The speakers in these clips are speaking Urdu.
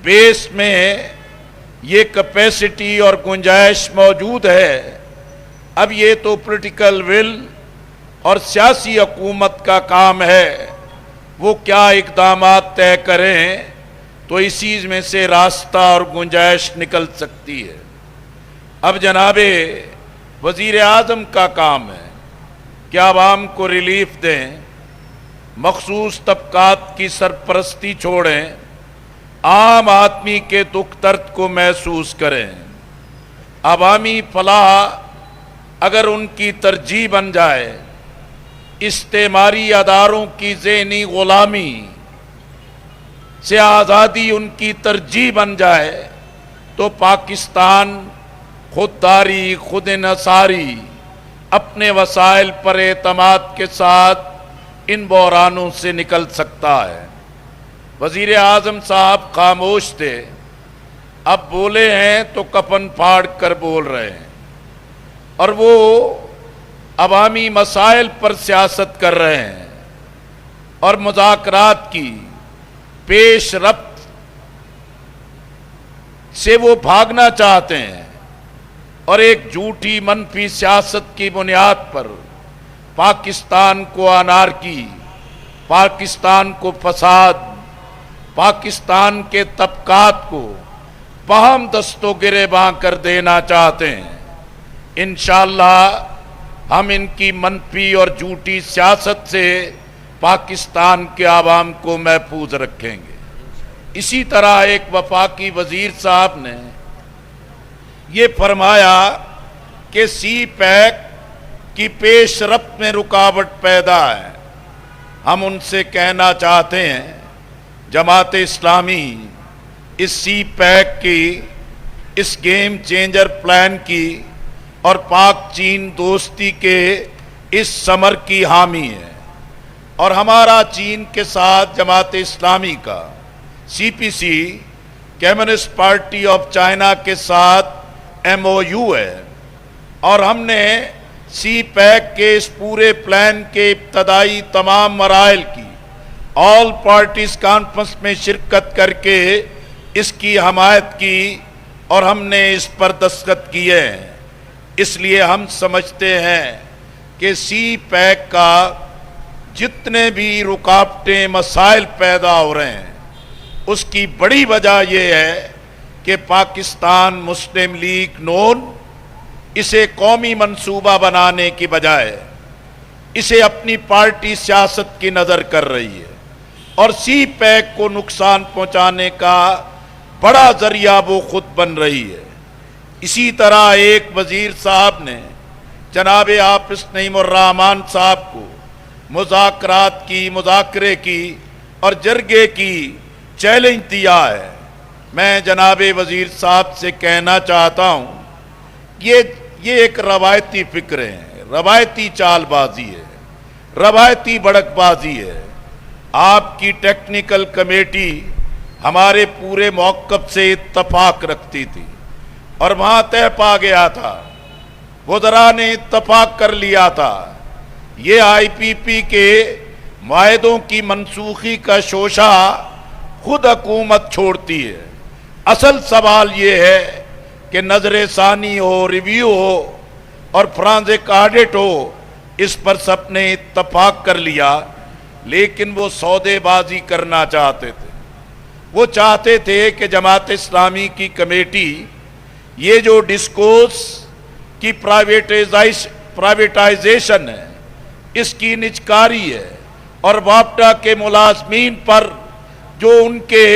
بیس میں یہ کیپیسٹی اور گنجائش موجود ہے، اب یہ تو پولیٹیکل ول اور سیاسی حکومت کا کام ہے، وہ کیا اقدامات طے کریں تو اسی میں سے راستہ اور گنجائش نکل سکتی ہے۔ اب جناب وزیر اعظم کا کام ہے کہ عوام کو ریلیف دیں، مخصوص طبقات کی سرپرستی چھوڑیں، عام آدمی کے دکھ درد کو محسوس کریں۔ عوامی فلاح اگر ان کی ترجیح بن جائے، استعماری اداروں کی ذہنی غلامی سے آزادی ان کی ترجیح بن جائے، تو پاکستان خودداری، خود انحصاری، اپنے وسائل پر اعتماد کے ساتھ ان بحرانوں سے نکل سکتا ہے۔ وزیر اعظم صاحب خاموش تھے، اب بولے ہیں تو کفن پھاڑ کر بول رہے ہیں، اور وہ عوامی مسائل پر سیاست کر رہے ہیں اور مذاکرات کی پیش رفت سے وہ بھاگنا چاہتے ہیں، اور ایک جھوٹی منفی سیاست کی بنیاد پر پاکستان کو انارکی، پاکستان کو فساد، پاکستان کے طبقات کو باہم دست و گریباں کر دینا چاہتے ہیں۔ انشاءاللہ ہم ان کی منفی اور جھوٹی سیاست سے پاکستان کے عوام کو محفوظ رکھیں گے۔ اسی طرح ایک وفاقی وزیر صاحب نے یہ فرمایا کہ سی پیک کی پیش رفت میں رکاوٹ پیدا ہے۔ ہم ان سے کہنا چاہتے ہیں، جماعت اسلامی اس سی پیک کی، اس گیم چینجر پلان کی اور پاک چین دوستی کے اس ثمر کی حامی ہے، اور ہمارا چین کے ساتھ جماعت اسلامی کا سی پی سی، کمیونسٹ پارٹی آف چائنا کے ساتھ ایم او یو ہے، اور ہم نے سی پیک کے اس پورے پلان کے ابتدائی تمام مراحل کی آل پارٹیز کانفرنس میں شرکت کر کے اس کی حمایت کی، اور ہم نے اس پر دستخط کیے ہیں۔ اس لیے ہم سمجھتے ہیں کہ سی پیک کا جتنے بھی رکاوٹیں مسائل پیدا ہو رہے ہیں، اس کی بڑی وجہ یہ ہے کہ پاکستان مسلم لیگ نون اسے قومی منصوبہ بنانے کی بجائے اسے اپنی پارٹی سیاست کی نظر کر رہی ہے، اور سی پیک کو نقصان پہنچانے کا بڑا ذریعہ وہ خود بن رہی ہے۔ اسی طرح ایک وزیر صاحب نے جناب حافظ نعیم الرحمن صاحب کو مذاکرات کی، مذاکرے کی اور جرگے کی چیلنج دیا ہے۔ میں جناب وزیر صاحب سے کہنا چاہتا ہوں، یہ ایک روایتی فکر ہے، روایتی چال بازی ہے، روایتی بڑک بازی ہے۔ آپ کی ٹیکنیکل کمیٹی ہمارے پورے موقف سے اتفاق رکھتی تھی، اور وہاں طے پا گیا تھا، وزراء نے اتفاق کر لیا تھا، یہ آئی پی پی کے معاہدوں کی منسوخی کا شوشہ خود حکومت چھوڑتی ہے۔ اصل سوال یہ ہے کہ نظر ثانی ہو، ریویو ہو اور فرانزک آڈٹ ہو، اس پر سب نے اتفاق کر لیا، لیکن وہ سودے بازی کرنا چاہتے تھے۔ وہ چاہتے تھے کہ جماعت اسلامی کی کمیٹی یہ جو ڈسکورس کی پرائیویٹائزیشن ہے، اس کی نجکاری ہے، اور وابڈا کے ملازمین پر جو ان کے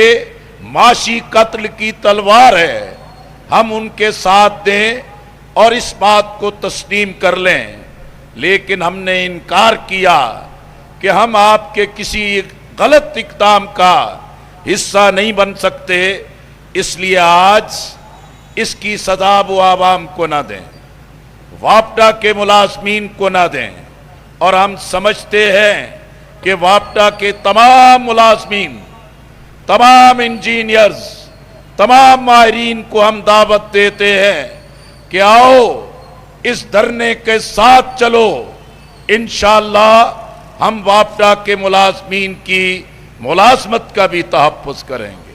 معاشی قتل کی تلوار ہے، ہم ان کے ساتھ دیں اور اس بات کو تسلیم کر لیں۔ لیکن ہم نے انکار کیا کہ ہم آپ کے کسی غلط اقدام کا حصہ نہیں بن سکتے، اس لیے آج اس کی سزا وہ عوام کو نہ دیں، وابڈا کے ملازمین کو نہ دیں، اور ہم سمجھتے ہیں کہ وابڈا کے تمام ملازمین، تمام انجینئرز، تمام ماہرین کو ہم دعوت دیتے ہیں کہ آؤ اس دھرنے کے ساتھ چلو، انشاءاللہ ہم وابڈا کے ملازمین کی ملازمت کا بھی تحفظ کریں گے۔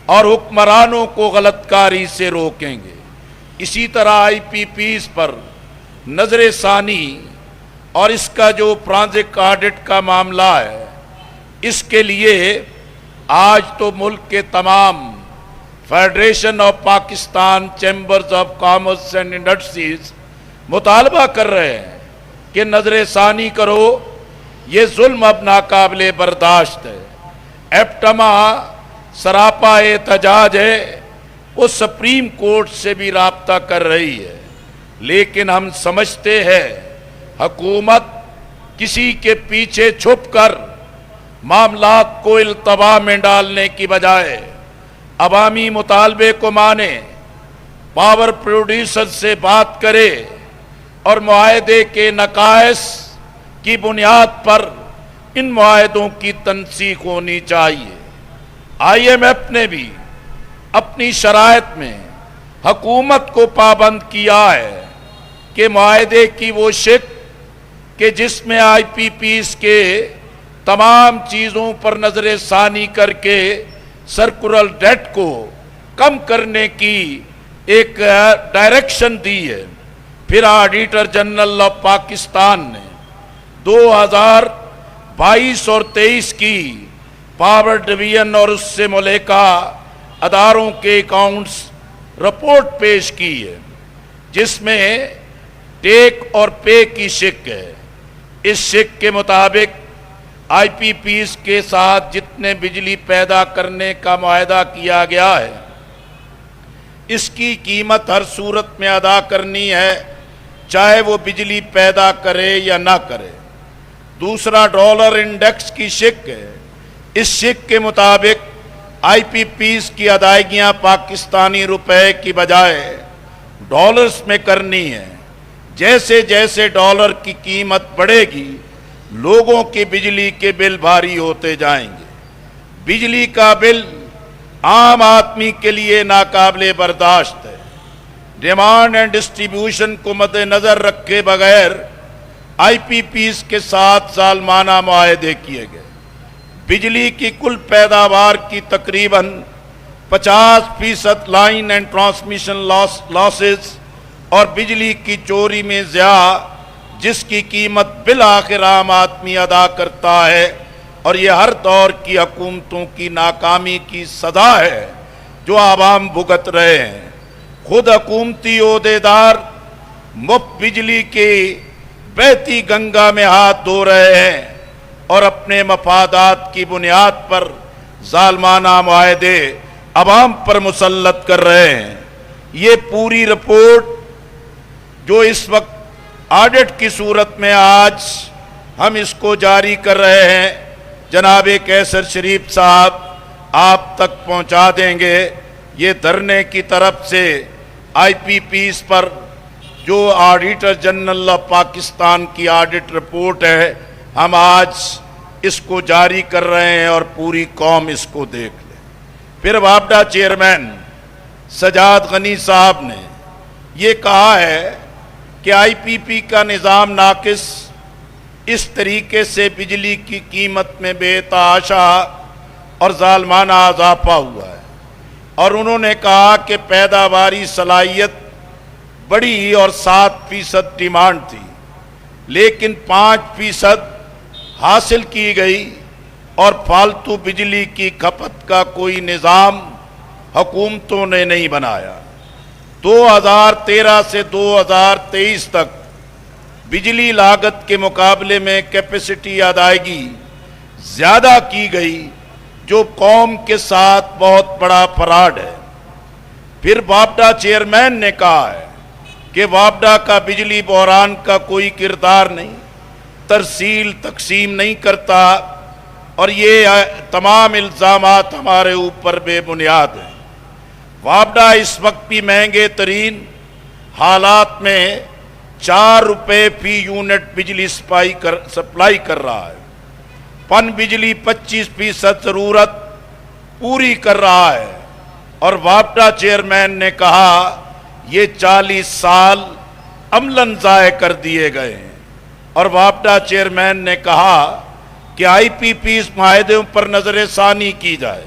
اور حکمرانوں کو غلط کاری سے روکیں گے۔ اسی طرح آئی پی پیز پر نظر ثانی اور اس کا جو فرانزک آڈٹ کا معاملہ ہے، اس کے لیے آج تو ملک کے تمام federation of Pakistan chambers of commerce and industries مطالبہ کر رہے ہیں کہ نظر ثانی کرو، یہ ظلم اب ناقابل برداشت ہے۔ ایپٹما سراپا احتجاج ہے، وہ سپریم کورٹ سے بھی رابطہ کر رہی ہے، لیکن ہم سمجھتے ہیں حکومت کسی کے پیچھے چھپ کر معاملات کو التوا میں ڈالنے کی بجائے عوامی مطالبے کو مانے، پاور پروڈیوسر سے بات کرے اور معاہدے کے نقائص کی بنیاد پر ان معاہدوں کی تنسیخ ہونی چاہیے۔ آئی ایم ایف نے بھی اپنی شرائط میں حکومت کو پابند کیا ہے کہ معاہدے کی وہ شق کہ جس میں آئی پی پیز کے تمام چیزوں پر نظر ثانی کر کے سرکولر ڈیٹ کو کم کرنے کی ایک ڈائریکشن دی ہے۔ پھر آڈیٹر جنرل آف پاکستان نے 2022 اور 23 کی پاور ڈویژن اور اس سے ملحقہ اداروں کے اکاؤنٹس رپورٹ پیش کی ہے، جس میں ٹیک اور پے کی شق ہے۔ اس شق کے مطابق آئی پی پیز کے ساتھ جتنے بجلی پیدا کرنے کا معاہدہ کیا گیا ہے، اس کی قیمت ہر صورت میں ادا کرنی ہے، چاہے وہ بجلی پیدا کرے یا نہ کرے۔ دوسرا ڈالر انڈیکس کی شق ہے۔ اس شق کے مطابق آئی پی پیز کی ادائیگیاں پاکستانی روپے کی بجائے ڈالرز میں کرنی ہے۔ جیسے جیسے ڈالر کی قیمت بڑھے گی، لوگوں کی بجلی کے بل بھاری ہوتے جائیں گے۔ بجلی کا بل عام آدمی کے لیے ناقابل برداشت ہے۔ ڈیمانڈ اینڈ ڈسٹریبیوشن کو مد نظر رکھے بغیر آئی پی پیز کے ساتھ سالمانہ معاہدے کیے گئے۔ بجلی کی کل پیداوار کی تقریباً 50% لائن اینڈ ٹرانسمیشن لاسز اور بجلی کی چوری میں ضیاع، جس کی قیمت بالآخر عام آدمی ادا کرتا ہے، اور یہ ہر دور کی حکومتوں کی ناکامی کی سزا ہے جو عوام بھگت رہے ہیں۔ خود حکومتی عہدیدار مفت بجلی کی بہتی گنگا میں ہاتھ دھو رہے ہیں اور اپنے مفادات کی بنیاد پر ظالمانہ معاہدے عوام پر مسلط کر رہے ہیں۔ یہ پوری رپورٹ جو اس وقت آڈٹ کی صورت میں آج ہم اس کو جاری کر رہے ہیں، جناب قیصر شریف صاحب آپ تک پہنچا دیں گے۔ یہ دھرنے کی طرف سے آئی پی پیز پر جو آڈیٹر جنرل آف پاکستان کی آڈٹ رپورٹ ہے، ہم آج اس کو جاری کر رہے ہیں اور پوری قوم اس کو دیکھ لے۔ پھر وابڈا چیئرمین سجاد غنی صاحب نے یہ کہا ہے کہ آئی پی پی کا نظام ناقص، اس طریقے سے بجلی کی قیمت میں بے تحاشا اور ظالمانہ اضافہ ہوا ہے، اور انہوں نے کہا کہ پیداواری صلاحیت بڑی اور 7% ڈیمانڈ تھی، لیکن 5% حاصل کی گئی، اور فالتو بجلی کی کھپت کا کوئی نظام حکومتوں نے نہیں بنایا۔ 2013 سے 2023 تک بجلی لاگت کے مقابلے میں کیپیسٹی ادائیگی زیادہ کی گئی، جو قوم کے ساتھ بہت بڑا فراڈ ہے۔ پھر وابڈا چیئرمین نے کہا ہے کہ وابڈا کا بجلی بحران کا کوئی کردار نہیں، ترسیل تقسیم نہیں کرتا، اور یہ تمام الزامات ہمارے اوپر بے بنیاد ہیں۔ وابڈا اس وقت بھی مہنگے ترین حالات میں 4 روپے فی یونٹ بجلی سپلائی کر رہا ہے۔ پن بجلی 25% ضرورت پوری کر رہا ہے، اور وابڈا چیئرمین نے کہا یہ 40 سال عملاً ضائع کر دیے گئے ہیں، اور وابڈا چیئرمین نے کہا کہ آئی پی پیز معاہدوں پر نظر ثانی کی جائے۔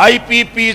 IPP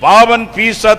52%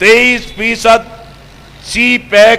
23% CPEC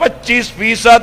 25%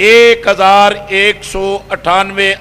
1198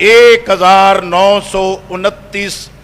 1929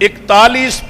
41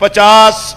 50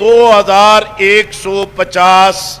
2150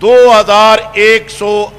2100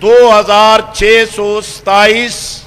2627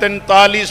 43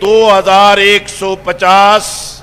2150